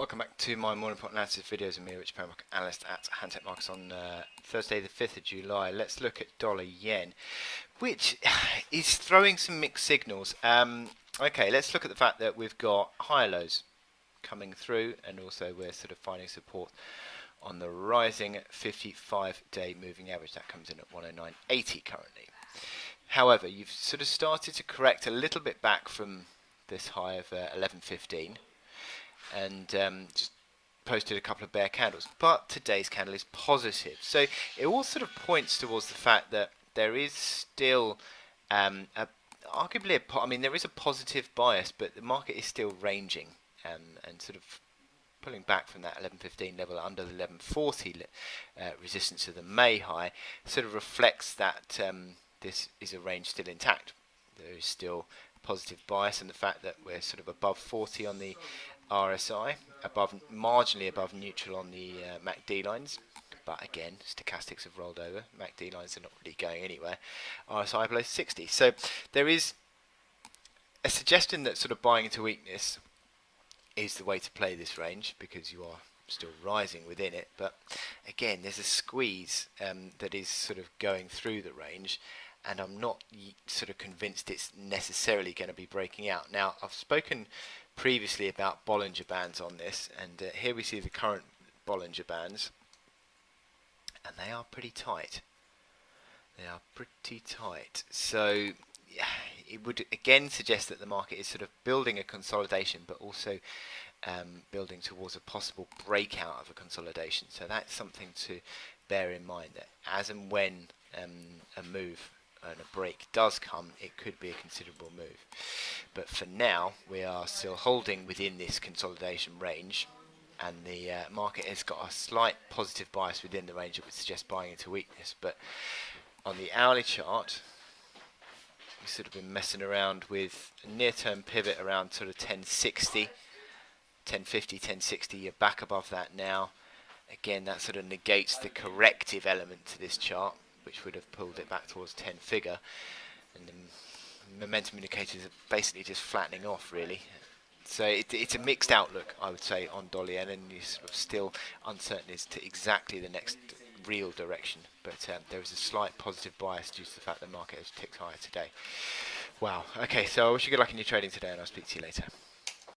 Welcome back to my morning report analysis videos with me, Rich Market analyst at Hantec Markets on Thursday the 5th of July. Let's look at dollar yen, which is throwing some mixed signals. Okay, let's look at the fact that we've got higher lows coming through, and also we're sort of finding support on the rising 55-day moving average. That comes in at 109.80 currently. However, you've sort of started to correct a little bit back from this high of 11.15. And just posted a couple of bear candles, but today's candle is positive, so it all sort of points towards the fact that there is still arguably there is a positive bias, but the market is still ranging and sort of pulling back from that 11.15 level under the 11.40 resistance of the May high. Sort of reflects that this is a range still intact. There is still positive bias, and the fact that we're sort of above 40 on the RSI, marginally above neutral on the MACD lines, but again, stochastics have rolled over. MACD lines are not really going anywhere. RSI below 60, so there is a suggestion that sort of buying into weakness is the way to play this range, because you are still rising within it. But again, there's a squeeze that is sort of going through the range, and I'm not sort of convinced it's necessarily going to be breaking out. Now, I've spoken previously about Bollinger Bands on this, and here we see the current Bollinger Bands, and they are pretty tight. They are pretty tight. So yeah, it would again suggest that the market is sort of building a consolidation, but also building towards a possible breakout of a consolidation. So that's something to bear in mind, that as and when a move and a break does come, it could be a considerable move. But for now, we are still holding within this consolidation range, and the market has got a slight positive bias within the range that would suggest buying into weakness. But on the hourly chart, we've sort of been messing around with a near-term pivot around sort of 1060, 1050, 1060. You're back above that now. Again, that sort of negates the corrective element to this chart, which would have pulled it back towards 10 figure, and the momentum indicators are basically just flattening off, really. So it's a mixed outlook, I would say, on dollar yen, and you're sort of still uncertain as to exactly the next real direction. But there is a slight positive bias due to the fact that the market has ticked higher today. Wow. Okay, so I wish you good luck in your trading today, and I'll speak to you later.